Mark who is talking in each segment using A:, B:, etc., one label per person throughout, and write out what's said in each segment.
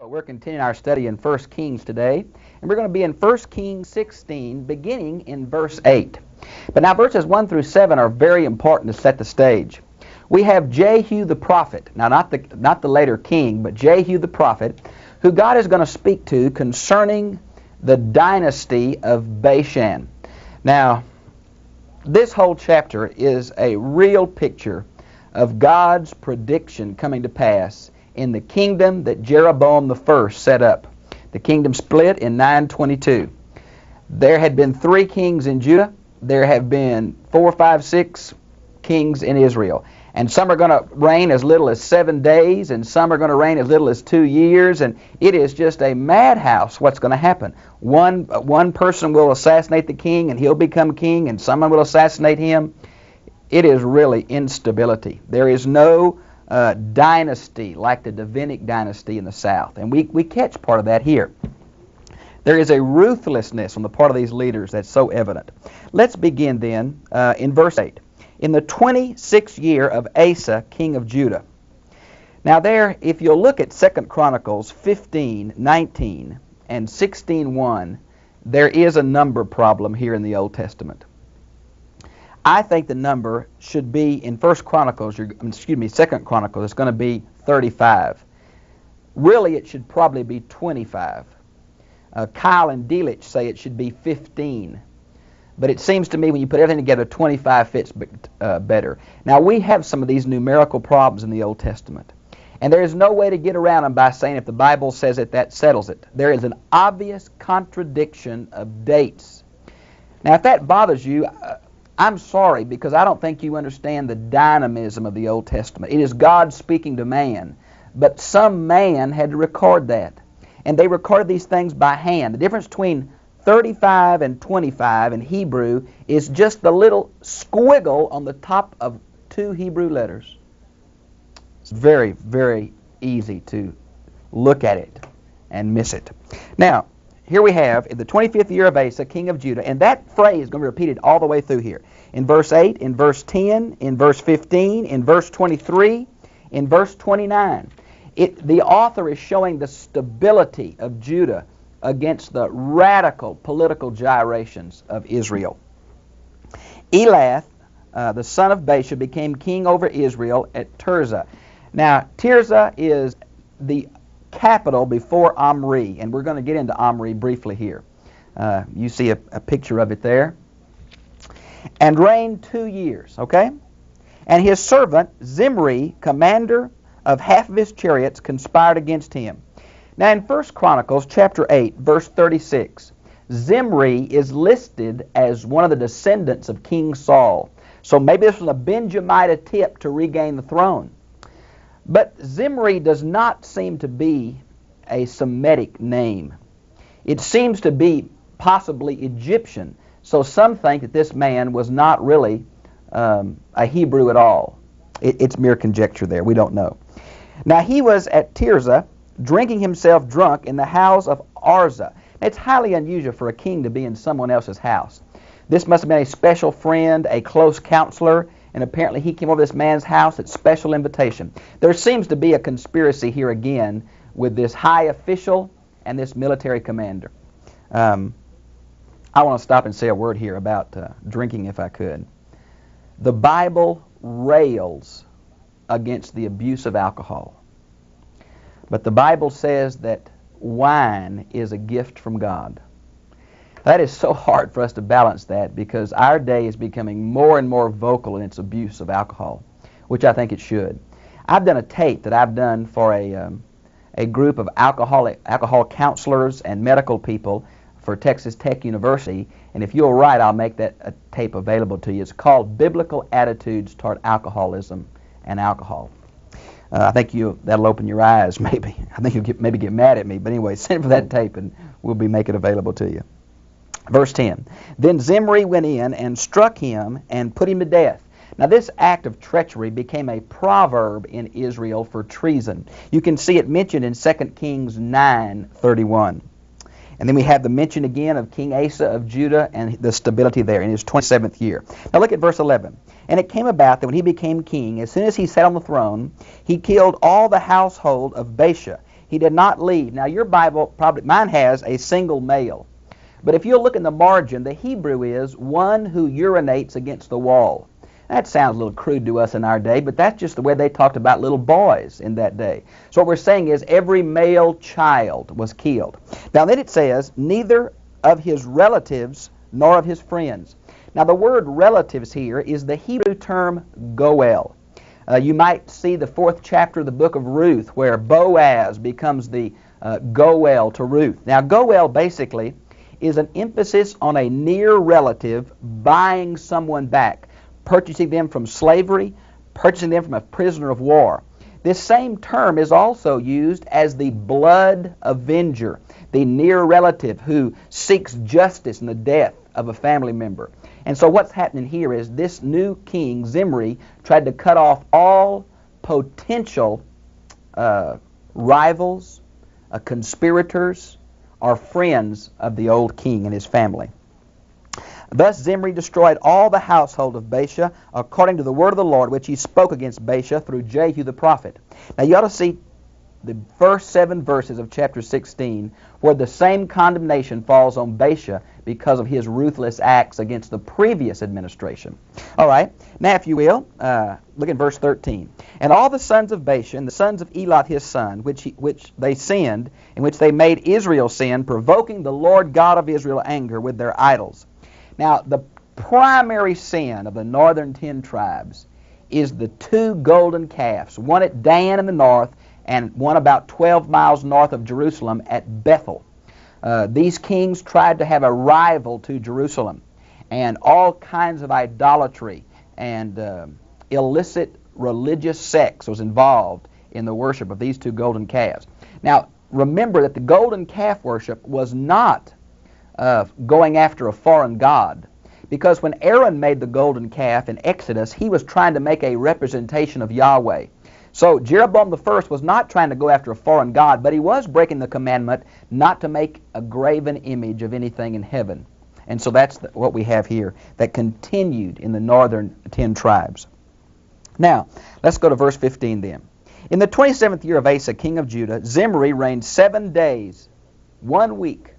A: Well, we're continuing our study in 1 Kings today, and we're going to be in 1 Kings 16, beginning in verse 8. But now verses 1 through 7 are very important to set the stage. We have Jehu the prophet, now not the later king, but Jehu the prophet, who God is going to speak to concerning the dynasty of Baasha. Now, this whole chapter is a real picture of God's prediction coming to pass in the kingdom that Jeroboam I set up. The kingdom split in 922. There had been 3 kings in Judah. There have been 4, 5, 6 kings in Israel. And some are going to reign as little as 7 days, and some are going to reign as little as 2 years, and it is just a madhouse what's going to happen. One person will assassinate the king, and he'll become king, and someone will assassinate him. It is really instability. There is no dynasty like the Davidic dynasty in the south. And we catch part of that here. There is a ruthlessness on the part of these leaders that's so evident. Let's begin then in verse 8. In the 26th year of Asa, king of Judah. Now there, if you'll look at 2 Chronicles 15:19 and 16:1, there is a number problem here in the Old Testament. I think the number should be in 2 Chronicles, it's going to be 35. Really, it should probably be 25. Kyle and Delitzsch say it should be 15. But it seems to me when you put everything together, 25 fits better. Now, we have some of these numerical problems in the Old Testament. And there is no way to get around them by saying if the Bible says it, that settles it. There is an obvious contradiction of dates. Now, if that bothers you, I'm sorry, because I don't think you understand the dynamism of the Old Testament. It is God speaking to man, but some man had to record that. And they recorded these things by hand. The difference between 35 and 25 in Hebrew is just the little squiggle on the top of 2 Hebrew letters. It's very, very easy to look at it and miss it. Now, here we have, in the 25th year of Asa, king of Judah, and that phrase is going to be repeated all the way through here. In verse 8, in verse 10, in verse 15, in verse 23, in verse 29. The author is showing the stability of Judah against the radical political gyrations of Israel. Elah, the son of Baasha, became king over Israel at Tirzah. Now, Tirzah is the capital before Omri, and we're going to get into Omri briefly here. You see a picture of it there. And reigned 2 years, okay? And his servant Zimri, commander of half of his chariots, conspired against him. Now in 1 Chronicles chapter 8, verse 36, Zimri is listed as one of the descendants of King Saul. So maybe this was a Benjamite attempt to regain the throne. But Zimri does not seem to be a Semitic name. It seems to be possibly Egyptian. So some think that this man was not really a Hebrew at all. It's mere conjecture there. We don't know. Now he was at Tirzah, drinking himself drunk in the house of Arza. It's highly unusual for a king to be in someone else's house. This must have been a special friend, a close counselor, and apparently he came over to this man's house at special invitation. There seems to be a conspiracy here again with this high official and this military commander. I want to stop and say a word here about drinking if I could. The Bible rails against the abuse of alcohol. But the Bible says that wine is a gift from God. That is so hard for us to balance that because our day is becoming more and more vocal in its abuse of alcohol, which I think it should. I've done a tape that I've done for a group of alcohol counselors and medical people for Texas Tech University, and if you'll write, I'll make that tape available to you. It's called Biblical Attitudes Toward Alcoholism and Alcohol. I think that'll open your eyes, maybe. I think you'll maybe get mad at me, but anyway, send for that tape and we'll make it available to you. Verse 10, Then Zimri went in and struck him and put him to death. Now this act of treachery became a proverb in Israel for treason. You can see it mentioned in 2 Kings 9:31. And then we have the mention again of King Asa of Judah and the stability there in his 27th year. Now look at verse 11. And it came about that when he became king, as soon as he sat on the throne, he killed all the household of Baasha, He did not leave. Now your Bible, probably mine has a single male. But if you'll look in the margin, the Hebrew is one who urinates against the wall. That sounds a little crude to us in our day, but that's just the way they talked about little boys in that day. So what we're saying is every male child was killed. Now then it says, neither of his relatives nor of his friends. Now the word relatives here is the Hebrew term goel. You might see the 4th chapter of the book of Ruth where Boaz becomes the goel to Ruth. Now goel basically is an emphasis on a near relative buying someone back, purchasing them from slavery, purchasing them from a prisoner of war. This same term is also used as the blood avenger, the near relative who seeks justice in the death of a family member. And so what's happening here is this new king, Zimri, tried to cut off all potential rivals, conspirators, or friends of the old king and his family. Thus Zimri destroyed all the household of Baasha according to the word of the Lord which he spoke against Baasha through Jehu the prophet. Now you ought to see the first 7 verses of chapter 16 where the same condemnation falls on Baasha because of his ruthless acts against the previous administration. All right, now if you will, look at verse 13. And all the sons of Baasha and the sons of Elah his son, which they sinned, in which they made Israel sin, provoking the Lord God of Israel anger with their idols. Now, the primary sin of the northern 10 tribes is the 2 golden calves, one at Dan in the north and one about 12 miles north of Jerusalem at Bethel. These kings tried to have a rival to Jerusalem, and all kinds of idolatry and illicit religious sex was involved in the worship of these 2 golden calves. Now, remember that the golden calf worship was not going after a foreign god, because when Aaron made the golden calf in Exodus, he was trying to make a representation of Yahweh. So Jeroboam I was not trying to go after a foreign god, but he was breaking the commandment not to make a graven image of anything in heaven. And so that's what we have here that continued in the northern 10 tribes. Now, let's go to verse 15 then. In the 27th year of Asa, king of Judah, Zimri reigned 7 days, 1 week,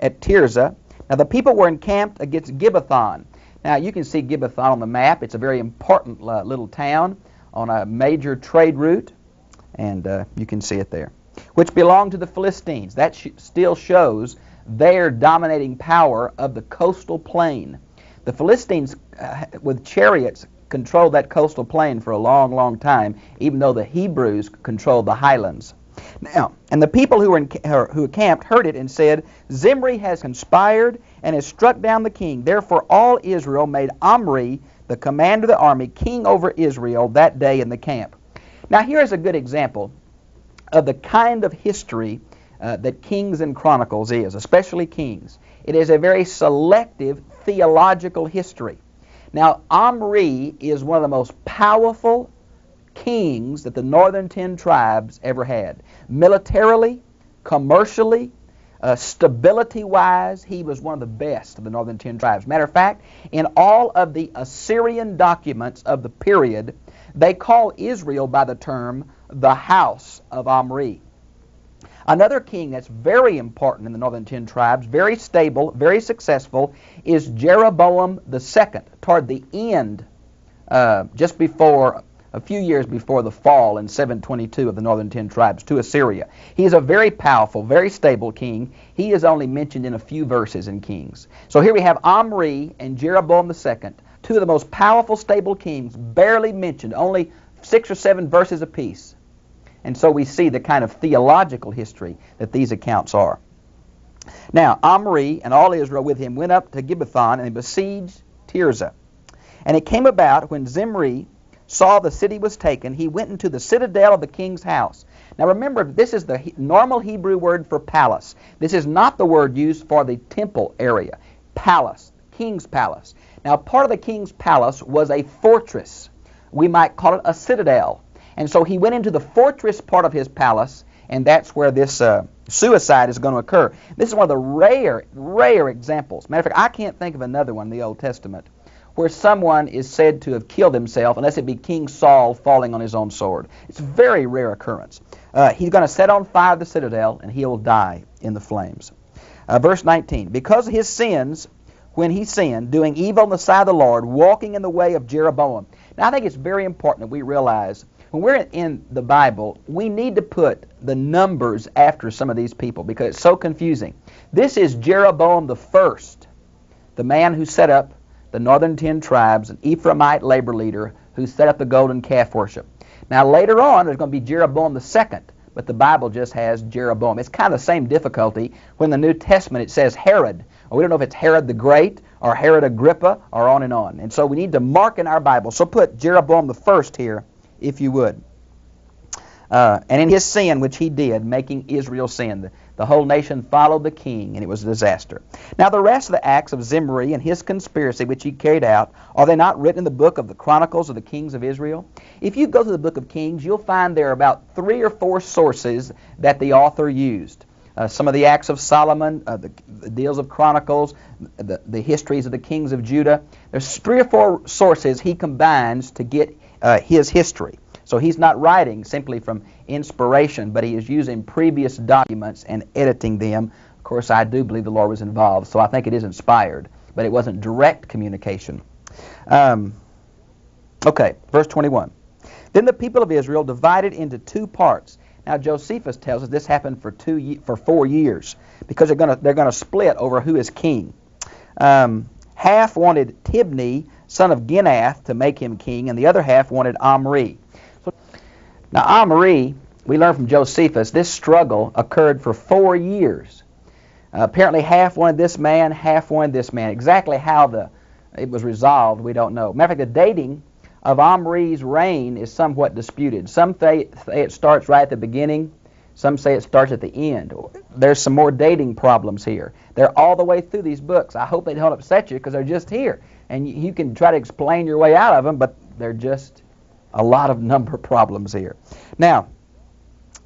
A: at Tirzah. Now the people were encamped against Gibbethon. Now you can see Gibbethon on the map. It's a very important little town on a major trade route, and you can see it there, which belonged to the Philistines. That still shows their dominating power of the coastal plain. The Philistines, with chariots, controlled that coastal plain for a long, long time, even though the Hebrews controlled the highlands. Now, and the people who encamped heard it and said, Zimri has conspired and has struck down the king. Therefore all Israel made Omri, the commander of the army, king over Israel that day in the camp. Now here is a good example of the kind of history that Kings and Chronicles is, especially Kings. It is a very selective theological history. Now Omri is one of the most powerful kings that the northern 10 tribes ever had. Militarily, commercially, stability-wise, he was one of the best of the northern 10 tribes. Matter of fact, in all of the Assyrian documents of the period, they call Israel by the term the house of Omri. Another king that's very important in the northern 10 tribes, very stable, very successful, is Jeroboam II, toward the end, just before a few years before the fall in 722 of the northern 10 tribes to Assyria. He is a very powerful, very stable king. He is only mentioned in a few verses in Kings. So here we have Omri and Jeroboam II, 2 of the most powerful, stable kings, barely mentioned, only 6 or 7 verses apiece. And so we see the kind of theological history that these accounts are. Now, Omri and all Israel with him went up to Gibbethon and besieged Tirzah. And it came about when Zimri saw the city was taken, he went into the citadel of the king's house. Now remember, this is the normal Hebrew word for palace. This is not the word used for the temple area. Palace, king's palace. Now part of the king's palace was a fortress. We might call it a citadel. And so he went into the fortress part of his palace, and that's where this suicide is going to occur. This is one of the rare examples. Matter of fact, I can't think of another one in the Old Testament where someone is said to have killed himself unless it be King Saul falling on his own sword. It's a very rare occurrence. He's going to set on fire the citadel, and he'll die in the flames. Verse 19, because of his sins, when he sinned, doing evil in the sight of the Lord, walking in the way of Jeroboam. Now, I think it's very important that we realize when we're in the Bible, we need to put the numbers after some of these people because it's so confusing. This is Jeroboam the first, the man who set up the northern 10 tribes, an Ephraimite labor leader who set up the golden calf worship. Now, later on, there's going to be Jeroboam the second, but the Bible just has Jeroboam. It's kind of the same difficulty when in the New Testament it says Herod. Or we don't know if it's Herod the Great or Herod Agrippa or on and on. And so we need to mark in our Bible. So put Jeroboam the first here, if you would. And in his sin, which he did, making Israel sin, the whole nation followed the king, and it was a disaster. Now the rest of the acts of Zimri and his conspiracy, which he carried out, are they not written in the book of the Chronicles of the Kings of Israel? If you go to the book of Kings, you'll find there are about 3 or 4 sources that the author used. Some of the acts of Solomon, the deals of Chronicles, the histories of the kings of Judah. There's 3 or 4 sources he combines to get his history. So he's not writing simply from inspiration, but he is using previous documents and editing them. Of course, I do believe the Lord was involved, so I think it is inspired, but it wasn't direct communication. Okay, verse 21. Then the people of Israel divided into 2 parts. Now Josephus tells us this happened for 4 years because they're going to split over who is king. Half wanted Tibni, son of Ginath, to make him king, and the other half wanted Omri. Now Omri, we learn from Josephus, this struggle occurred for 4 years. Apparently half wanted this man, half wanted this man. Exactly how it was resolved, we don't know. Matter of fact, the dating of Omri's reign is somewhat disputed. Some say it starts right at the beginning. Some say it starts at the end. There's some more dating problems here. They're all the way through these books. I hope they don't upset you because they're just here. And you can try to explain your way out of them, but they're just a lot of number problems here. Now,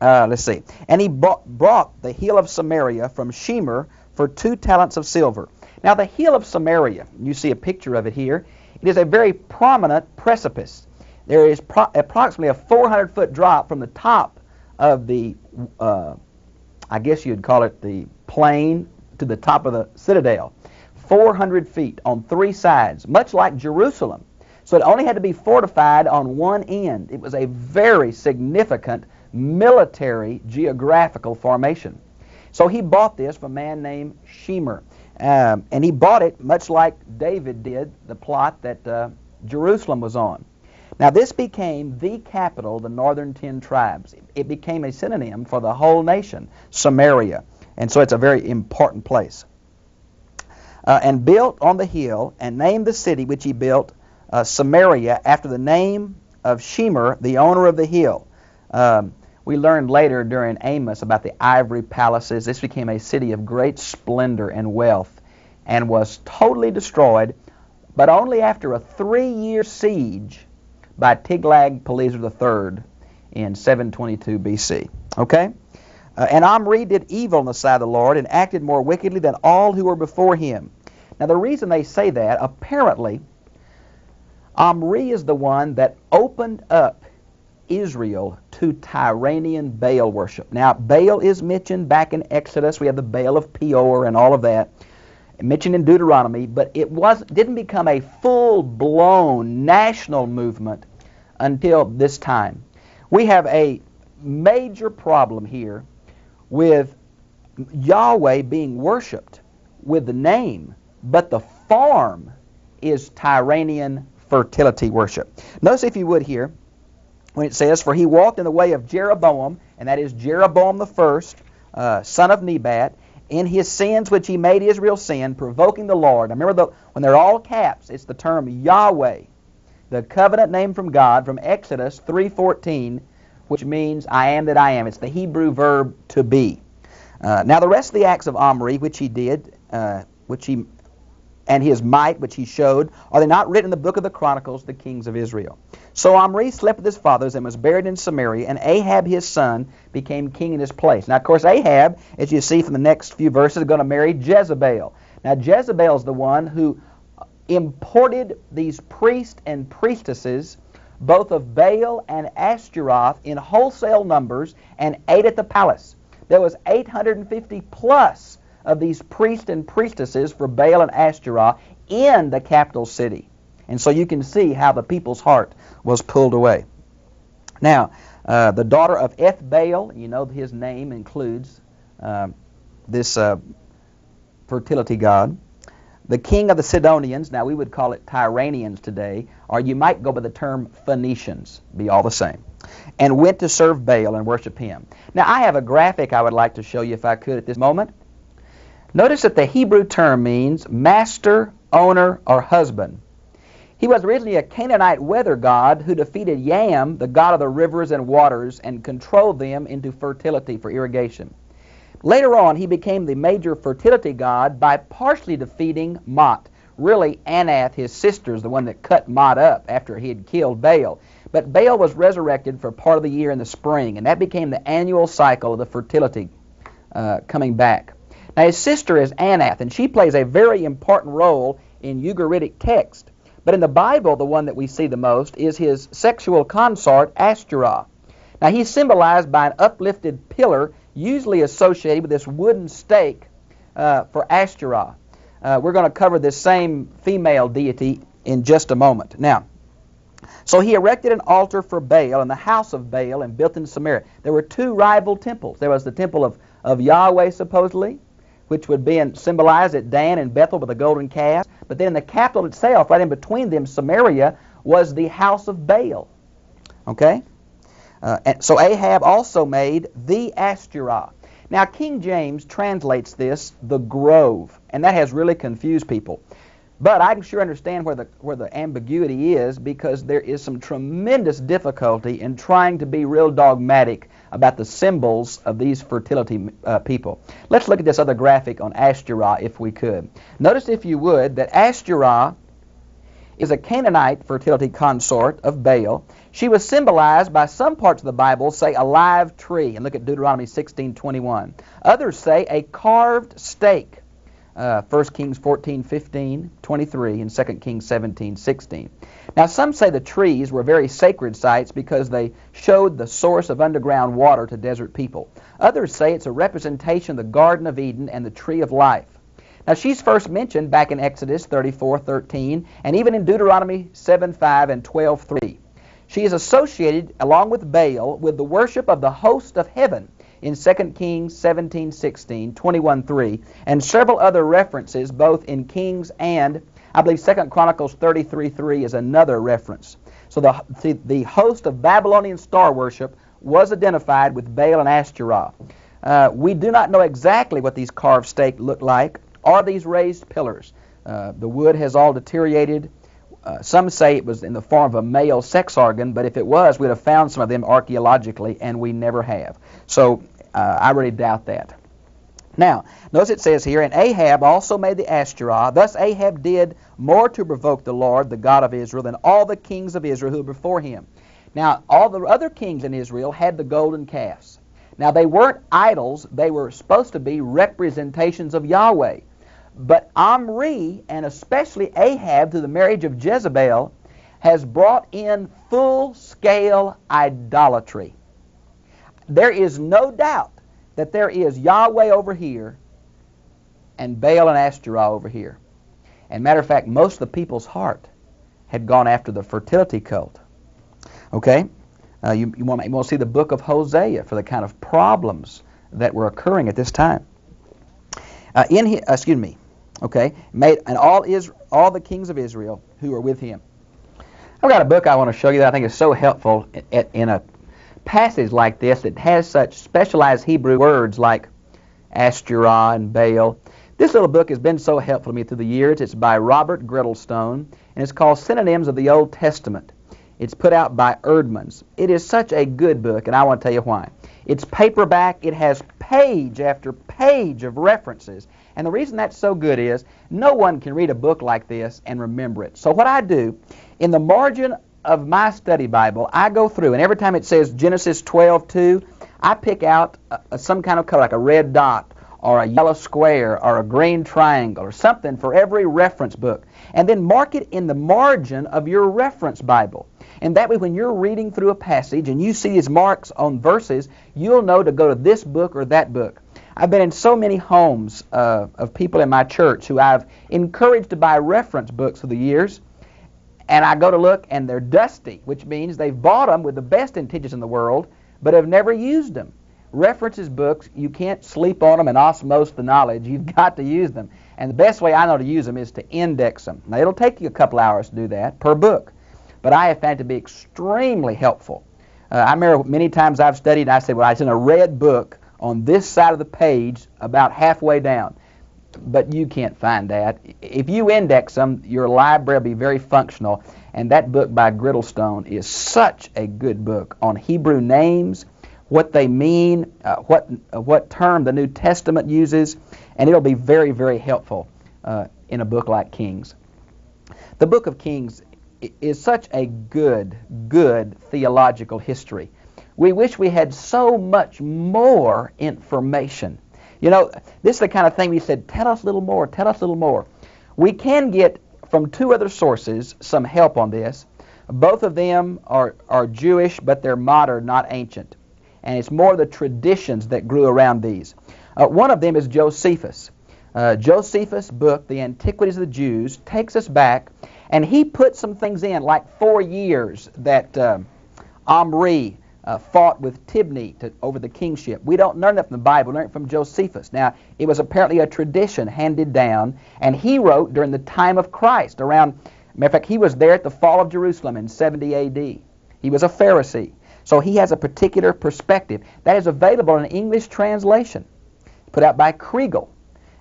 A: let's see. And he brought the hill of Samaria from Shemer for 2 talents of silver. Now, the hill of Samaria, you see a picture of it here. It is a very prominent precipice. There is approximately a 400-foot drop from the top of the, I guess you'd call it the plain, to the top of the citadel. 400 feet on 3 sides, much like Jerusalem. So it only had to be fortified on one end. It was a very significant military geographical formation. So he bought this from a man named Shemer. And he bought it much like David did the plot that Jerusalem was on. Now this became the capital of the northern 10 tribes. It became a synonym for the whole nation, Samaria. And so it's a very important place. And built on the hill and named the city which he built Samaria after the name of Shemer, the owner of the hill. We learned later during Amos about the ivory palaces. This became a city of great splendor and wealth and was totally destroyed, but only after a 3-year siege by Tiglath-Pileser III in 722 BC. Okay? And Omri did evil in the sight of the Lord and acted more wickedly than all who were before him. Now the reason they say that, apparently, Omri is the one that opened up Israel to Tyrian Baal worship. Now, Baal is mentioned back in Exodus. We have the Baal of Peor and all of that, mentioned in Deuteronomy, but it didn't become a full-blown national movement until this time. We have a major problem here with Yahweh being worshipped with the name, but the form is Tyrian fertility worship. Notice, if you would, here, when it says, for he walked in the way of Jeroboam, and that is Jeroboam the first, son of Nebat, in his sins which he made Israel sin, provoking the Lord. Now remember, when they're all caps, it's the term Yahweh, the covenant name from God from Exodus 3:14, which means I am that I am. It's the Hebrew verb to be. Now the rest of the acts of Omri, which he did, and his might, which he showed, are they not written in the book of the Chronicles, the kings of Israel? So Omri slept with his fathers and was buried in Samaria, and Ahab his son became king in his place. Now, of course, Ahab, as you see from the next few verses, is going to marry Jezebel. Now, Jezebel is the one who imported these priests and priestesses, both of Baal and Ashtaroth, in wholesale numbers and ate at the palace. There was 850 plus of these priests and priestesses for Baal and Ashtaroth in the capital city. And so you can see how the people's heart was pulled away. Now, the daughter of Baal, you know his name includes this fertility god. The king of the Sidonians, now we would call it Tyranians today, or you might go by the term Phoenicians, be all the same, and went to serve Baal and worship him. Now I have a graphic I would like to show you if I could at this moment. Notice that the Hebrew term means master, owner, or husband. He was originally a Canaanite weather god who defeated Yam, the god of the rivers and waters, and controlled them into fertility for irrigation. Later on, he became the major fertility god by partially defeating Mot. Really, Anath, his sister, is the one that cut Mot up after he had killed Baal. But Baal was resurrected for part of the year in the spring, and that became the annual cycle of the fertility coming back. Now, his sister is Anath, and she plays a very important role in Ugaritic text. But in the Bible, the one that we see the most is his sexual consort, Ashtaroth. Now, he's symbolized by an uplifted pillar, usually associated with this wooden stake for Ashtaroth. We're going to cover this same female deity in just a moment. Now, so he erected an altar for Baal in the house of Baal and built in Samaria. There were two rival temples. There was the temple of Yahweh, supposedly, which would be symbolized at Dan and Bethel with a golden calf. But then in the capital itself, right in between them, Samaria, was the house of Baal. Okay? And so Ahab also made the Ashtaroth. Now, King James translates this, the grove, and that has really confused people. But I can sure understand where the ambiguity is, because there is some tremendous difficulty in trying to be real dogmatic about the symbols of these fertility people. Let's look at this other graphic on Ashtaroth, if we could. Notice, if you would, that Ashtaroth is a Canaanite fertility consort of Baal. She was symbolized by some parts of the Bible, say a live tree, and look at Deuteronomy 16:21. Others say a carved stake, 1 Kings 14:15, 23, and 2 Kings 17:16. Now, some say the trees were very sacred sites because they showed the source of underground water to desert people. Others say it's a representation of the Garden of Eden and the Tree of Life. Now, she's first mentioned back in Exodus 34:13 and even in Deuteronomy 7:5 and 12:3. She is associated, along with Baal, with the worship of the host of heaven in 2 Kings 17:16, 21:3, and several other references both in Kings and, I believe, 2 Chronicles 33:3 is another reference. So the host of Babylonian star worship was identified with Baal and Ashtaroth. We do not know exactly what these carved stakes look like, or these raised pillars. The wood has all deteriorated. Some say it was in the form of a male sex organ, but if it was, we'd have found some of them archaeologically, and we never have. So I really doubt that. Now, notice it says here, and Ahab also made the Ashtaroth. Thus Ahab did more to provoke the Lord, the God of Israel, than all the kings of Israel who were before him. Now, all the other kings in Israel had the golden calves. Now, they weren't idols. They were supposed to be representations of Yahweh. But Omri, and especially Ahab, through the marriage of Jezebel, has brought in full-scale idolatry. There is no doubt that there is Yahweh over here and Baal and Ashtaroth over here. And matter of fact, most of the people's heart had gone after the fertility cult. Okay? You want to see the book of Hosea for the kind of problems that were occurring at this time. Okay, made and all the kings of Israel who were with him. I've got a book I want to show you that I think is so helpful in a passage like this that has such specialized Hebrew words like Ashtaroth and Baal. This little book has been so helpful to me through the years. It's by Robert Grittlestone, and it's called Synonyms of the Old Testament. It's put out by Erdman's. It is such a good book, and I want to tell you why. It's paperback. It has page after page of references. And the reason that's so good is no one can read a book like this and remember it. So what I do, in the margin of my study Bible, I go through, and every time it says Genesis 12:2, I pick out some kind of color, like a red dot, or a yellow square or a green triangle or something for every reference book. And then mark it in the margin of your reference Bible. And that way when you're reading through a passage and you see these marks on verses, you'll know to go to this book or that book. I've been in so many homes of people in my church who I've encouraged to buy reference books through the years. And I go to look and they're dusty, which means they've bought them with the best intentions in the world, but have never used them. References books, you can't sleep on them and osmose the knowledge. You've got to use them. And the best way I know to use them is to index them. Now, it'll take you a couple hours to do that per book, but I have found it to be extremely helpful. I remember many times I've studied and I said, well, it's in a red book on this side of the page about halfway down. But you can't find that. If you index them, your library will be very functional. And that book by Grittlestone is such a good book on Hebrew names, what they mean, what term the New Testament uses, and it'll be very, very helpful in a book like Kings. The book of Kings is such a good theological history. We wish we had so much more information. You know, this is the kind of thing we said, tell us a little more, tell us a little more. We can get from two other sources some help on this. Both of them are Jewish, but they're modern, not ancient. And it's more the traditions that grew around these. One of them is Josephus. Josephus' book, The Antiquities of the Jews, takes us back, and he put some things in, like 4 years that Omri fought with Tibni over the kingship. We don't learn that from the Bible, we learn it from Josephus. Now, it was apparently a tradition handed down, and he wrote during the time of Christ, around, matter of fact, he was there at the fall of Jerusalem in 70 A.D. He was a Pharisee. So he has a particular perspective. That is available in an English translation, put out by Kriegel.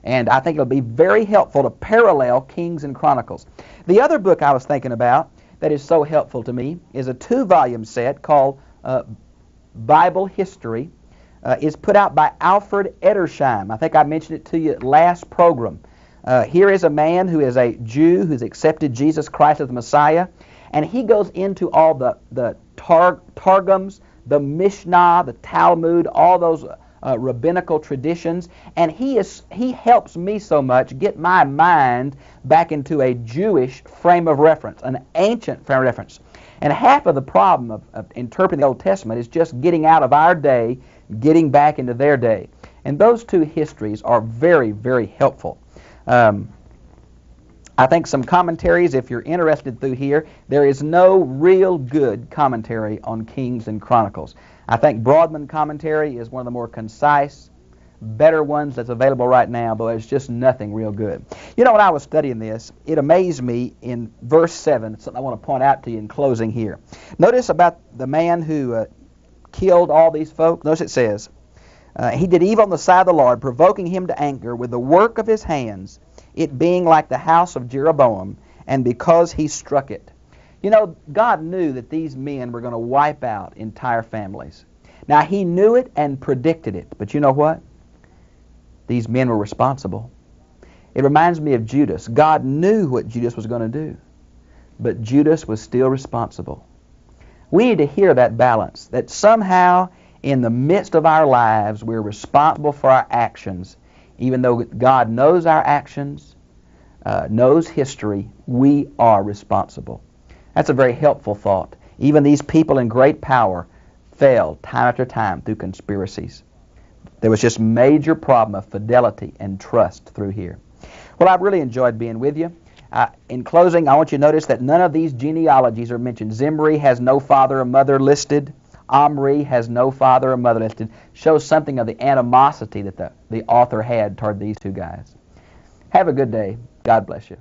A: And I think it'll be very helpful to parallel Kings and Chronicles. The other book I was thinking about that is so helpful to me is a 2-volume set called Bible History. Is put out by Alfred Edersheim. I think I mentioned it to you at last program. Here is a man who is a Jew who's accepted Jesus Christ as the Messiah, and he goes into all the Targums, the Mishnah, the Talmud, all those rabbinical traditions, and he helps me so much get my mind back into a Jewish frame of reference, an ancient frame of reference. And half of the problem of interpreting the Old Testament is just getting out of our day, getting back into their day. And those two histories are very, very helpful. I think some commentaries, if you're interested through here, there is no real good commentary on Kings and Chronicles. I think Broadman commentary is one of the more concise, better ones that's available right now, but there's just nothing real good. You know, when I was studying this, it amazed me in verse 7, something I want to point out to you in closing here. Notice about the man who killed all these folks. Notice it says, he did evil on the sight of the Lord, provoking him to anger with the work of his hands, it being like the house of Jeroboam, and because he struck it. You know, God knew that these men were going to wipe out entire families. Now, he knew it and predicted it, but you know what? These men were responsible. It reminds me of Judas. God knew what Judas was going to do, but Judas was still responsible. We need to hear that balance, that somehow in the midst of our lives we're responsible for our actions. Even though God knows our actions, knows history, we are responsible. That's a very helpful thought. Even these people in great power fell time after time through conspiracies. There was just major problem of fidelity and trust through here. Well, I've really enjoyed being with you. In closing, I want you to notice that none of these genealogies are mentioned. Zimri has no father or mother listed. Omri has no father or mother listed. Shows something of the animosity that the author had toward these two guys. Have a good day. God bless you.